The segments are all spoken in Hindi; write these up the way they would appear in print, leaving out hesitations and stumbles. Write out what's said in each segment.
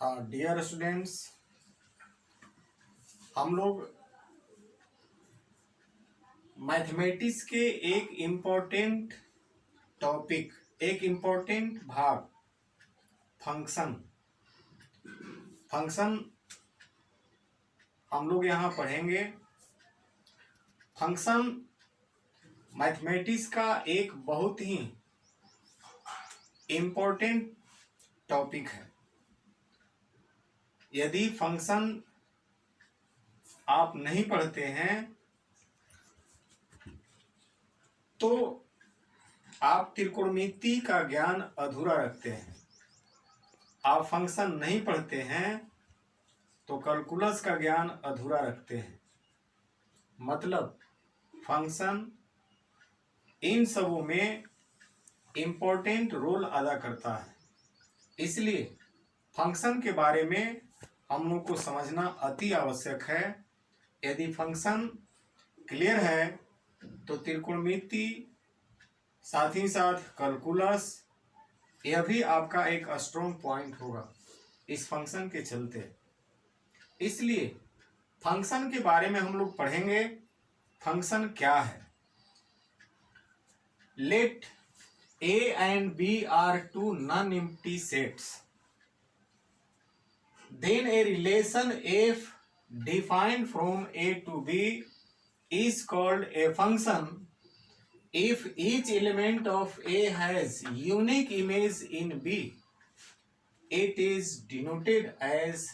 डियर स्टूडेंट्स, हम लोग मैथमेटिक्स के एक इम्पोर्टेंट टॉपिक, एक इम्पोर्टेंट भाग फंक्शन फंक्शन हम लोग यहाँ पढ़ेंगे। फंक्शन मैथमेटिक्स का एक बहुत ही इम्पोर्टेंट टॉपिक है। यदि फंक्शन आप नहीं पढ़ते हैं तो आप त्रिकोणमिति का ज्ञान अधूरा रखते हैं। आप फंक्शन नहीं पढ़ते हैं तो कैलकुलस का ज्ञान अधूरा रखते हैं। मतलब फंक्शन इन सबों में इम्पोर्टेंट रोल अदा करता है। इसलिए फंक्शन के बारे में हम लोग को समझना अति आवश्यक है। यदि फंक्शन क्लियर है तो त्रिकोणमिति, साथ ही साथ कैलकुलस, यह भी आपका एक स्ट्रॉन्ग पॉइंट होगा इस फंक्शन के चलते। इसलिए फंक्शन के बारे में हम लोग पढ़ेंगे। फंक्शन क्या है? Let A and B are two non-empty sets. Then a relation f defined from A to B is called a function if each element of A has unique image in B. It is denoted as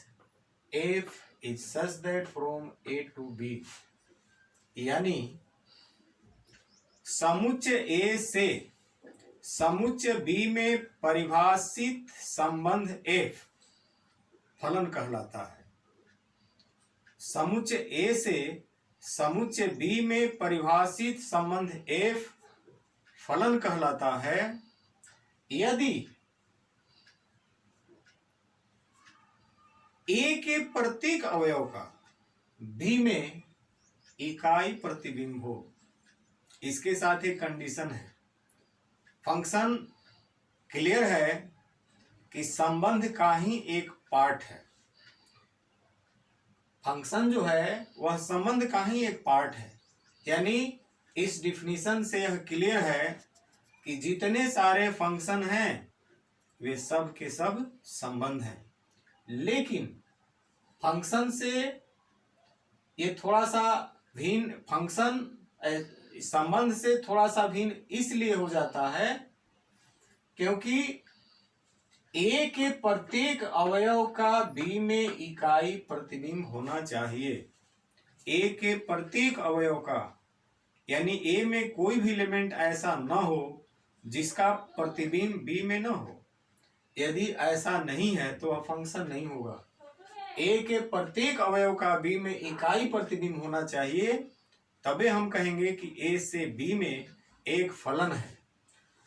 f is such that from A to B. यानी समुच्चय A से समुच्चय B में परिभाषित संबंध f फलन कहलाता है। समुच्चय A से समुच्चय B में परिभाषित संबंध f फलन कहलाता है यदि A के प्रत्येक अवयव का B में इकाई प्रतिबिंब हो। इसके साथ एक कंडीशन है। फंक्शन क्लियर है कि संबंध का ही एक पार्ट है। फंक्शन जो है वह संबंध का ही एक पार्ट है। यानी इस डिफिनीशन से यह क्लियर है कि जितने सारे फंक्शन हैं वे सब के सब संबंध हैं। लेकिन फंक्शन से ये थोड़ा सा भिन्न, फंक्शन संबंध से थोड़ा सा भिन्न इसलिए हो जाता है क्योंकि A के प्रत्येक अवयव का B में इकाई प्रतिबिंब होना चाहिए। A के प्रत्येक अवयव का, यानी A में कोई भी एलिमेंट ऐसा न हो जिसका प्रतिबिंब B में न हो। यदि ऐसा नहीं है तो वह फंक्शन नहीं होगा। A के प्रत्येक अवयव का B में इकाई प्रतिबिंब होना चाहिए, तबे हम कहेंगे कि A से B में एक फलन है।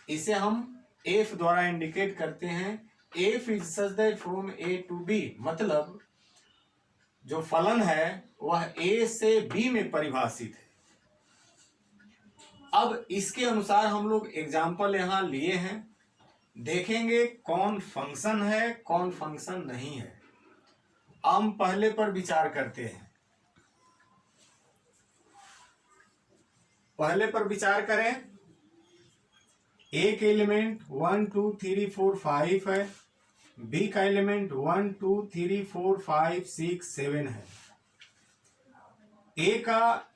इसे हम F द्वारा इंडिकेट करते हैं। F is such that from A to B, मतलब जो फलन है वह A से B में परिभाषित है। अब इसके अनुसार हम लोग एग्जाम्पल यहाँ लिए हैं। देखेंगे कौन फंक्शन है कौन फंक्शन नहीं है। हम पहले पर विचार करते हैं। पहले पर विचार करें। A का एलिमेंट 1 2 3 4 5 है। B का एलिमेंट 1 2 3 4 5 6 7 है। A का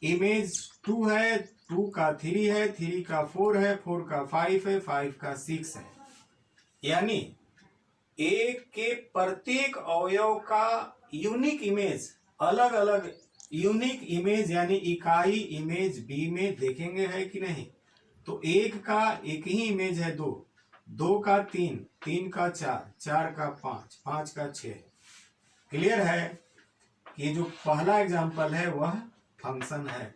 इमेज 2 है, 2 का 3 है, 3 का 4 है, 4 का 5 है, 5 का 6 है। यानी A के प्रत्येक अवयव का यूनिक इमेज, अलग अलग यूनिक इमेज यानी इकाई इमेज B में देखेंगे है कि नहीं। तो एक का एक ही इमेज है 2, 2 का 3, 3 का 4, 4 का 5, 5 का 6। क्लियर है कि जो पहला एग्जांपल है वह फंक्शन है।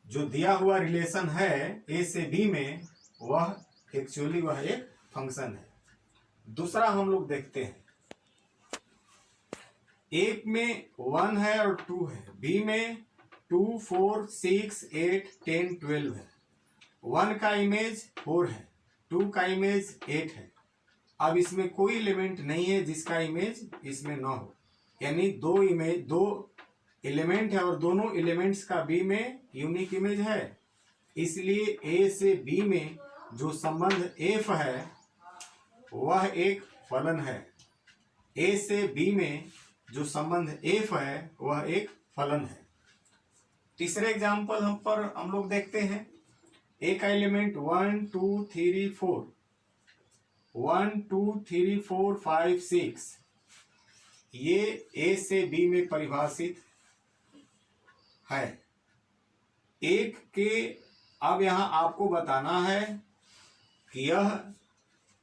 जो दिया हुआ रिलेशन है A से B में वह एक्चुअली वह एक फंक्शन है। दूसरा हम लोग देखते हैं। A में 1 है और 2 है, B में 2 4 6 8 10 12 है। 1 का इमेज 4 है, 2 का इमेज 8 है, अब इसमें कोई एलिमेंट नहीं है जिसका इमेज इसमें ना हो, यानी दो एलिमेंट है और दोनों एलिमेंट्स का बी में यूनिक इमेज है, इसलिए ए से बी में जो संबंध एफ है वह एक फलन है। ए से बी में जो संबंध एफ है वह एक फलन है। तीसरे एग्जाम्पल हम लोग देखते हैं। ए का एलिमेंट 1 2 3 4 1 2 3 4 5 6 ये ए से बी में परिभाषित है। एक के अब यहां आपको बताना है कि यह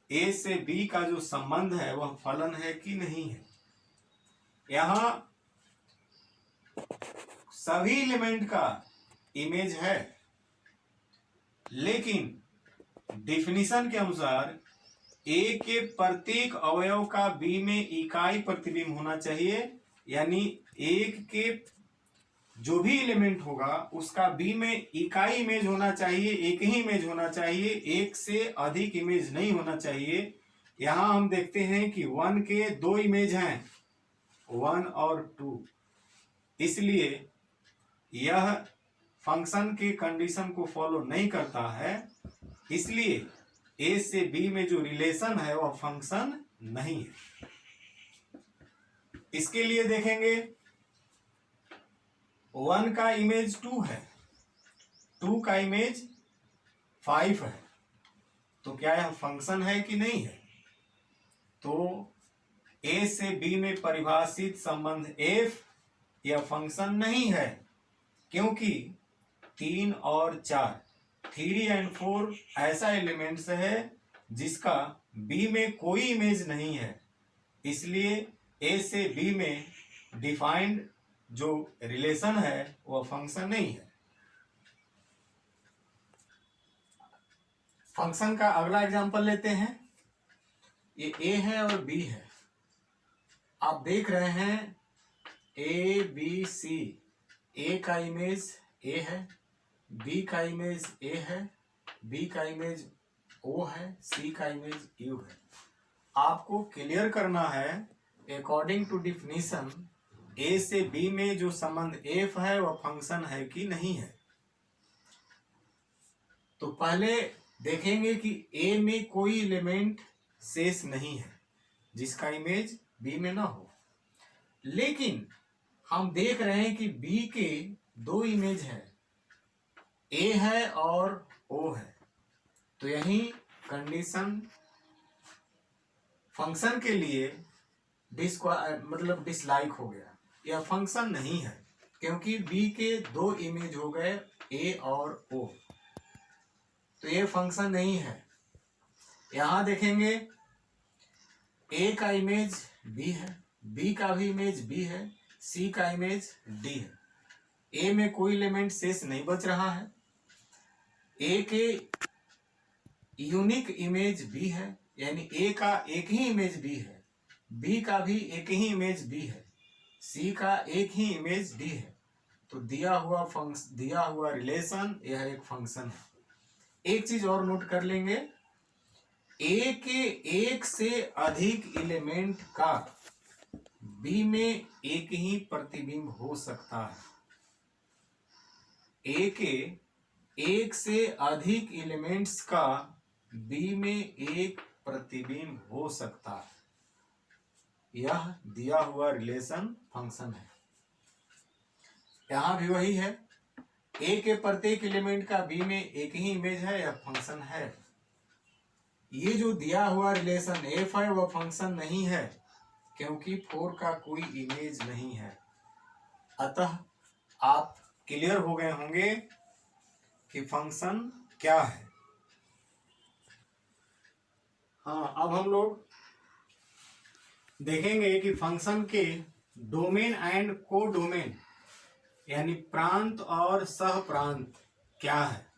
ए से बी का जो संबंध है वह फलन है कि नहीं है। यहां सभी एलिमेंट का इमेज है, लेकिन डेफिनेशन के अनुसार ए के प्रत्येक अवयव का बी में इकाई प्रतिबिंब होना चाहिए, यानी एक के जो भी एलिमेंट होगा उसका बी में इकाई इमेज होना चाहिए, एक ही इमेज होना चाहिए, एक से अधिक इमेज नहीं होना चाहिए। यहां हम देखते हैं कि 1 के दो इमेज हैं, 1 और 2, इसलिए यह फंक्शन के कंडीशन को फॉलो नहीं करता है, इसलिए ए से बी में जो रिलेशन है वह फंक्शन नहीं है। इसके लिए देखेंगे 1 का इमेज 2 है, 2 का इमेज 5 है, तो क्या यह फंक्शन है कि नहीं है? तो ए से बी में परिभाषित संबंध एफ यह फंक्शन नहीं है, क्योंकि 3 और 4 3 और 4 ऐसा एलिमेंट्स है जिसका बी में कोई इमेज नहीं है, इसलिए ए से बी में डिफाइंड जो रिलेशन है वह फंक्शन नहीं है। फंक्शन का अगला एग्जांपल लेते हैं। ये ए है और बी है, आप देख रहे हैं ए बी सी, ए का इमेज ए है, बी का इमेज ए है, बी का इमेज ओ है, सी का इमेज यू है। आपको क्लियर करना है अकॉर्डिंग टू डिफिनीशन ए से बी में जो संबंध एफ है वह फंक्शन है कि नहीं है। तो पहले देखेंगे कि ए में कोई एलिमेंट शेष नहीं है जिसका इमेज बी में ना हो, लेकिन हम देख रहे हैं कि बी के दो इमेज है, ए है और ओ है, तो यही कंडीशन फंक्शन के लिए डिसलाइक हो गया, यह फंक्शन नहीं है, क्योंकि बी के दो इमेज हो गए ए और ओ, तो ये फंक्शन नहीं है। यहां देखेंगे ए का इमेज बी है, बी का भी इमेज बी है, सी का इमेज डी है, ए में कोई एलिमेंट शेष नहीं बच रहा है, ए के यूनिक इमेज बी है, यानी ए का एक ही इमेज बी है, बी का भी एक ही इमेज बी है, सी का एक ही इमेज डी है, तो दिया हुआ रिलेशन यह एक फंक्शन है। एक चीज और नोट कर लेंगे, ए के एक से अधिक एलिमेंट का बी में एक ही प्रतिबिंब हो सकता है। ए के एक से अधिक एलिमेंट्स का बी में एक प्रतिबिंब हो सकता है, यह दिया हुआ रिलेशन फंक्शन है। यहां भी वही है, ए के प्रत्येक एलिमेंट का बी में एक ही इमेज है, यह फंक्शन है। ये जो दिया हुआ रिलेशन एफ है वह फंक्शन नहीं है, क्योंकि 4 का कोई इमेज नहीं है। अतः आप क्लियर हो गए होंगे कि फंक्शन क्या है। हाँ, अब हम लोग देखेंगे कि फंक्शन के डोमेन एंड को डोमेन यानी प्रांत और सह प्रांत क्या है।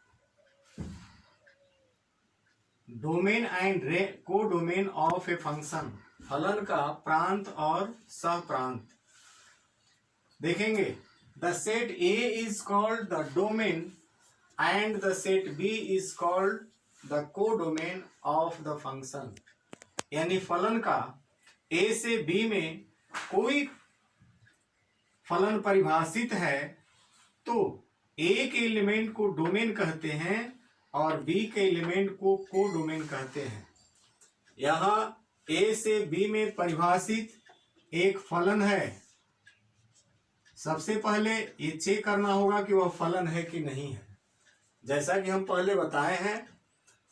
Domain and codomain of a function, फलन का प्रांत और सह प्रांत देखेंगे। The set A is called the domain and the set B is called the codomain of the function. यानी फलन का ए से बी में कोई फलन परिभाषित है तो ए के एलिमेंट को डोमेन कहते हैं और बी के एलिमेंट को कोडोमेन कहते हैं। यहाँ ए से बी में परिभाषित एक फलन है। सबसे पहले ये चेक करना होगा कि वह फलन है कि नहीं है। जैसा कि हम पहले बताए हैं,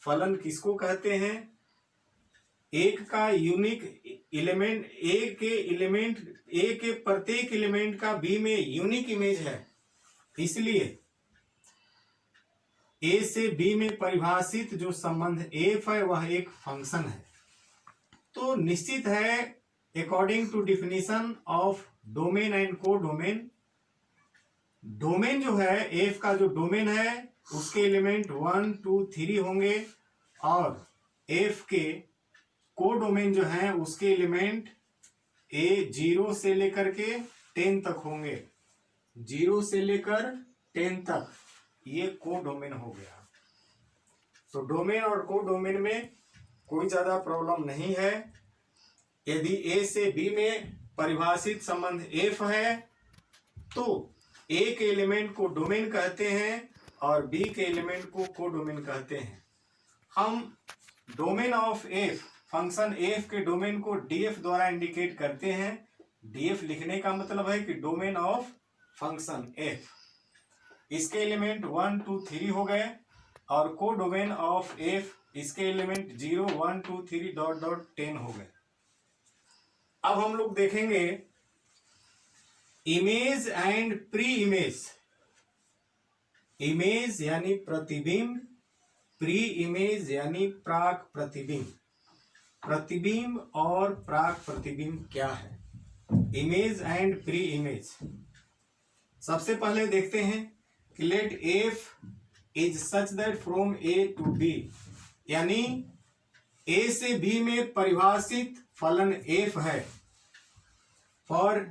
फलन किसको कहते हैं? एक का यूनिक एलिमेंट, ए के प्रत्येक एलिमेंट का बी में यूनिक इमेज है, इसलिए ए से बी में परिभाषित जो संबंध एफ है वह एक फंक्शन है। तो निश्चित है, according to definition of domain and codomain, domain जो है एफ का जो डोमेन है उसके एलिमेंट 1 2 3 होंगे और एफ के कोडोमेन जो है उसके एलिमेंट ए 0 से लेकर के 10 तक होंगे। 0 से लेकर 10 तक ये कोडोमेन हो गया। तो डोमेन और कोडोमेन में कोई ज्यादा प्रॉब्लम नहीं है। यदि ए से बी में परिभाषित संबंध एफ है तो ए के एलिमेंट को डोमेन कहते हैं और बी के एलिमेंट को कोडोमेन कहते हैं। हम domain of F, function F के डोमेन को डीएफ द्वारा इंडिकेट करते हैं। डीएफ लिखने का मतलब है कि डोमेन ऑफ फंक्शन एफ, इसके एलिमेंट 1 2 3 हो गए और कोडोमेन ऑफ एफ इसके एलिमेंट 0 1 2 3 डॉट डॉट 10 हो गए। अब हम लोग देखेंगे image and pre image. Image यानी प्रतिबिंब, प्री इमेज यानी प्राक प्रतिबिंब। प्रतिबिंब और प्राक प्रतिबिंब क्या है? Image and preimage. सबसे पहले देखते हैं कि let f is such that from A to B, यानी ए से बी में परिभाषित फलन एफ है for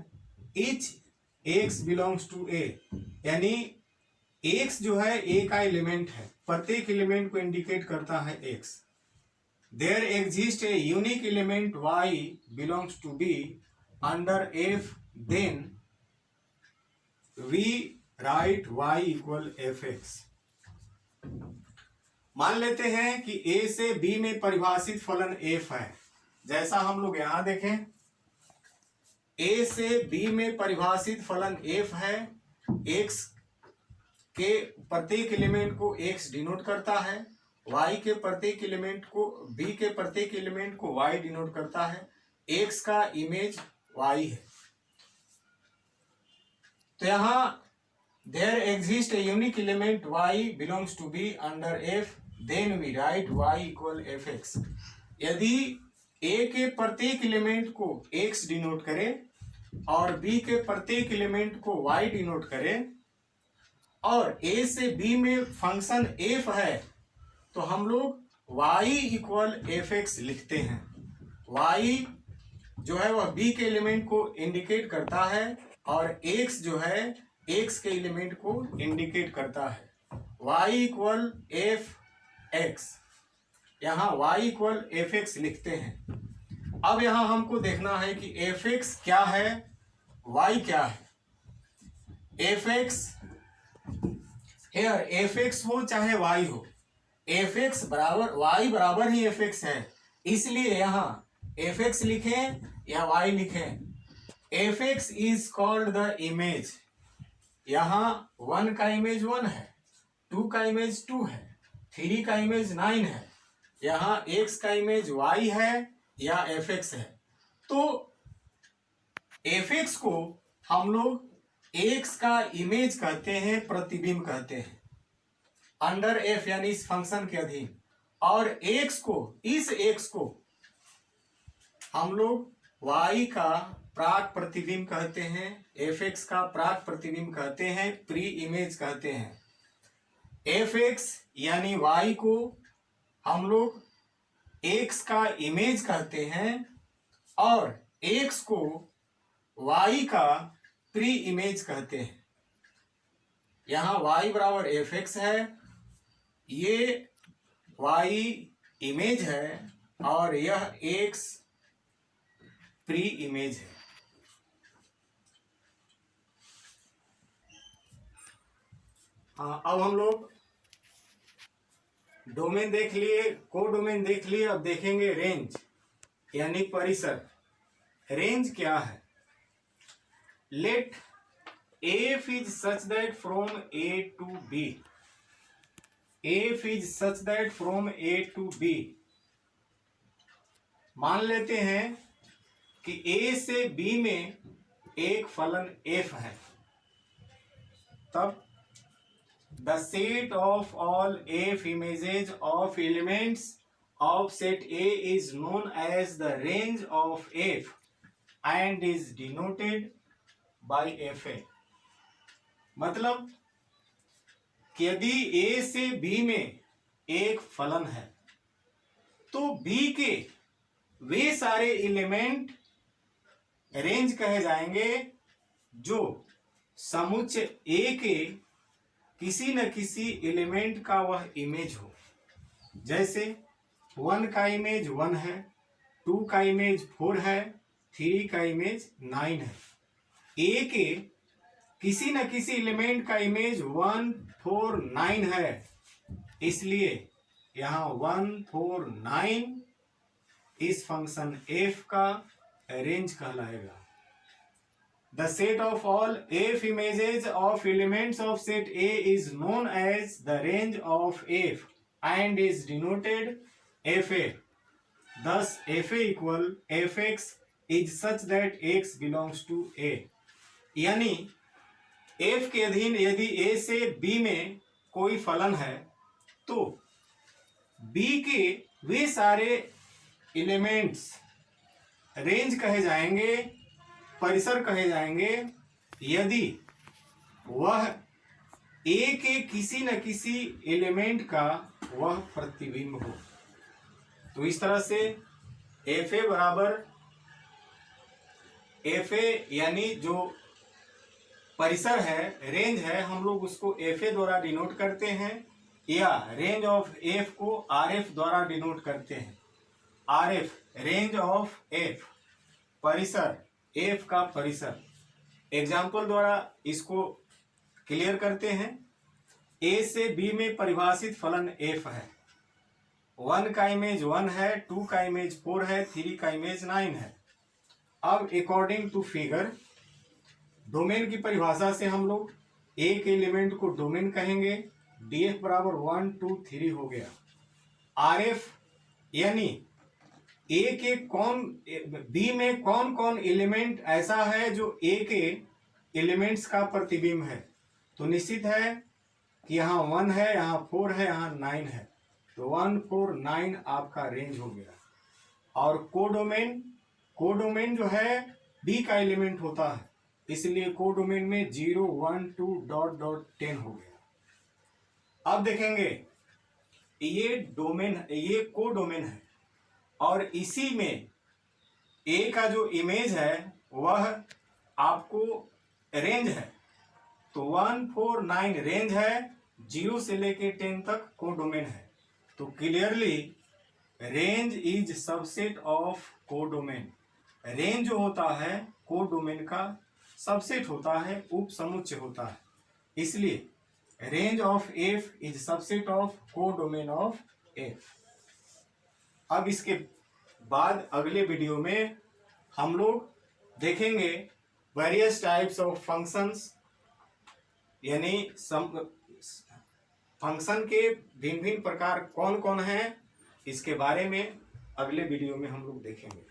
each x belongs to A, यानी एक्स जो है ए का एलिमेंट है, प्रत्येक एलिमेंट को इंडिकेट करता है x. There exist a unique element y belongs to B under f, then we write y equal f x. मान लेते हैं कि ए से बी में परिभाषित फलन एफ है। जैसा हम लोग यहां देखें, ए से बी में परिभाषित फलन एफ है। एक्स के प्रत्येक एलिमेंट को एक्स डिनोट करता है, वाई के प्रत्येक एलिमेंट को, बी के प्रत्येक एलिमेंट को वाई डिनोट करता है। एक्स का इमेज वाई है। तो यहां there exist a unique element y belongs to B under f, then we write y equal f x. यदि ए के प्रत्येक एलिमेंट को एक्स डिनोट करे और बी के प्रत्येक एलिमेंट को वाई डिनोट करे और ए से बी में फंक्शन एफ है तो हम लोग वाई इक्वल एफ एक्स लिखते हैं। वाई जो है वह बी के एलिमेंट को इंडिकेट करता है और एक्स जो है एक्स के एलिमेंट को इंडिकेट करता है। वाई इक्वल एफ एक्स, यहाँ वाई इक्वल एफ एक्स लिखते हैं। अब यहां हमको देखना है कि एफ एक्स क्या है, वाई क्या है। F x here, f x हो चाहे वाई हो, एफ एक्स बराबर वाई बराबर ही एफ एक्स है, इसलिए यहां एफ एक्स लिखें या वाई लिखें। F x is called the image. यहां 1 का इमेज 1 है, 2 का इमेज 2 है, 3 का इमेज 9 है, यहां x का इमेज y है या एफ एक्स है। तो एफ एक्स को हम लोग x का इमेज कहते हैं, प्रतिबिंब कहते हैं अंडर एफ यानी इस फंक्शन के अधीन, और x को, इस x को हम लोग y का प्राक प्रतिबिंब कहते हैं, एफ एक्स का प्राक प्रतिबिंब कहते हैं, प्री इमेज कहते हैं। एफ एक्स यानी y को हम लोग x का इमेज कहते हैं और x को y का प्री इमेज कहते हैं। यहां y बराबर एफ एक्स है, ये y इमेज है और यह एक्स प्री इमेज है। हाँ, अब हम लोग डोमेन देख लिए, कोडोमेन देख लिए, अब देखेंगे रेंज यानी परिसर। रेंज क्या है? Let f is such that from A to B, f is such that from A to B. मान लेते हैं कि ए से बी में एक फलन एफ है, तब the set of all f images of elements of set A is known as the range of f and is denoted by fa। मतलब कि यदि A से B में एक फलन है तो B के वे सारे एलिमेंट रेंज कहे जाएंगे जो समुच्चय A के किसी न किसी एलिमेंट का वह इमेज हो। जैसे 1 का इमेज 1 है, 2 का इमेज 4 है, 3 का इमेज 9 है। ए के किसी न किसी एलिमेंट का इमेज 1 4 9 है, इसलिए यहाँ 1 4 9 इस फंक्शन f का रेंज कहलाएगा। The set of all f images of elements of set A is known as the range of f and is denoted fa। Thus fa equal fx is such that x belongs to A। यानी f के अधीन यदि A से B में कोई फलन है तो B के वे सारे एलिमेंट्स रेंज कहे जाएंगे, परिसर कहे जाएंगे, यदि वह ए के किसी न किसी एलिमेंट का वह प्रतिबिंब हो। तो इस तरह से एफ ए बराबर एफ ए यानी जो परिसर है, रेंज है, हम लोग उसको एफ ए द्वारा डिनोट करते हैं, या रेंज ऑफ एफ को आर एफ द्वारा डिनोट करते हैं। R F range of F, परिसर एफ का परिसर। एग्जाम्पल द्वारा इसको क्लियर करते हैं। ए से बी में परिभाषित फलन एफ है, 1 का इमेज 1 है, 2 का इमेज 4 है, 3 का इमेज 9 है। अब अकॉर्डिंग टू फिगर डोमेन की परिभाषा से हम लोग ए के एलिमेंट को डोमेन कहेंगे। डी एफ बराबर 1 2 3 हो गया। आर एफ यानी ए के कौन, बी में कौन कौन एलिमेंट ऐसा है जो ए के एलिमेंट्स का प्रतिबिंब है। तो निश्चित है कि यहाँ 1 है, यहाँ 4 है, यहाँ 9 है, तो 1 4 9 आपका रेंज हो गया। और कोडोमेन, कोडोमेन जो है बी का एलिमेंट होता है, इसलिए कोडोमेन में 0 1 2 डॉट डॉट 10 हो गया। अब देखेंगे ये डोमेन, ये कोडोमेन है और इसी में ए का जो इमेज है वह आपको रेंज है। तो 1 4 9 रेंज है, 0 से लेके 10 तक कोडोमेन है। तो clearly range is subset of codomain. Range जो होता है कोडोमेन का सबसेट होता है, उप समुच्चय होता है, इसलिए range of F is subset of codomain of F. अब इसके बाद अगले वीडियो में हम लोग देखेंगे वेरियस टाइप्स ऑफ फंक्शंस, यानी फंक्शन के भिन्न भिन्न प्रकार कौन कौन हैं, इसके बारे में अगले वीडियो में हम लोग देखेंगे।